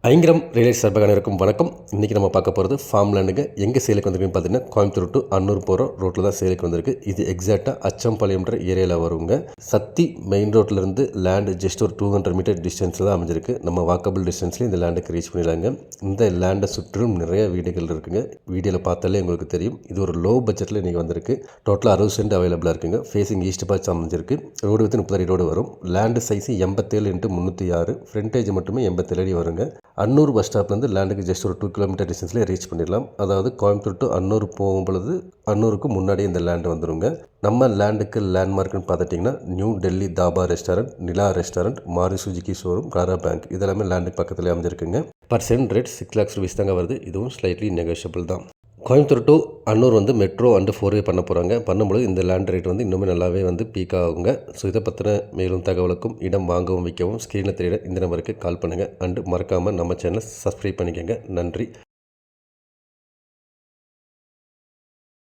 ஐங்கரம் real estate சார்பாக இருக்கும் வணக்கம். இன்றைக்கி நம்ம பார்க்க போகிறது ஃபார்ம் லேண்டுங்க. எங்கே சேலுக்கு வந்திருக்குன்னு பார்த்தீங்கன்னா கோயம்புத்தூர் டு அன்னூர் போகிற ரோட்டில் தான் சேலுக்கு வந்திருக்கு. இது எக்ஸாக்டாக அச்சம்பாளையம்ன்ற ஏரியாவில் வருங்க. சத்தி மெயின் ரோட்லேருந்து லேண்டு ஜஸ்ட் ஒரு 200 மீட்டர் டிஸ்டன்ஸில் தான் அமைஞ்சிருக்கு. நம்ம வாக்கபிள் டிஸ்டன்ஸ்லேயும் இந்த லேண்டுக்கு ரீச் பண்ணிடலாங்க. இந்த லேண்டை சுற்றிலும் நிறைய வீடுகள் இருக்குங்க. வீடியோவில் பார்த்தாலே உங்களுக்கு தெரியும். இது ஒரு லோ பட்ஜெட்டில் இன்றைக்கி வந்திருக்கு. டோட்டலாக 60 சென்ட் அவைலபிளாக இருக்குங்க. ஃபேஸிங் ஈஸ்ட் பார்த்து அமைஞ்சிருக்கு. ரோடு வித்து 30 அடி ரோடு வரும். லேண்டு சைஸ் 87 × 306, ஃப்ரண்டேஜ் மட்டுமே 87 அடி வருங்க. அன்னூர் பஸ் ஸ்டாப்லேருந்து லேண்டுக்கு ஜஸ்ட் ஒரு 2 கிலோமீட்டர் டிஸ்டன்ஸ்லேயே ரீச் பண்ணிடலாம். அதாவது கோயம்புத்தூர் டு அன்னூர் போகும் பொழுது அன்னூருக்கு முன்னாடி இந்த லேண்டு வந்துடுங்க. நம்ம லேண்டுக்கு லேண்ட்மார்க்குன்னு பார்த்துட்டிங்கன்னா நியூ டெல்லி தாபா ரெஸ்டாரண்ட், நிலா ரெஸ்டாரண்ட், மாருதி சுஜுகி ஷோரூம், காரா பேங்க் இதெல்லாமே லேண்டுக்கு பக்கத்தில் அமைஞ்சிருக்குங்க. பர்சன்ட் ரேட் 6 lakhs rupees தாங்க வருது. இதுவும் ஸ்லைட்லி நெகோஷியபிள் தான். Coimbatore to Annur metro and 4வே பண்ண போகிறாங்க. பண்ணும்போது இந்த லேண்ட் ரேட் இன்னுமே நல்லாவே பீக் ஆகுங்க. ஸோ இதை பற்றின மேலும் தகவலுக்கும் இடம் வாங்கவும் விற்கவும் ஸ்க்ரீனில் தெரியுற இந்த நம்பருக்கு கால் பண்ணுங்கள். அண்டு மறக்காமல் நம்ம சேனலை சப்ஸ்கிரைப் பண்ணிக்கோங்க. நன்றி.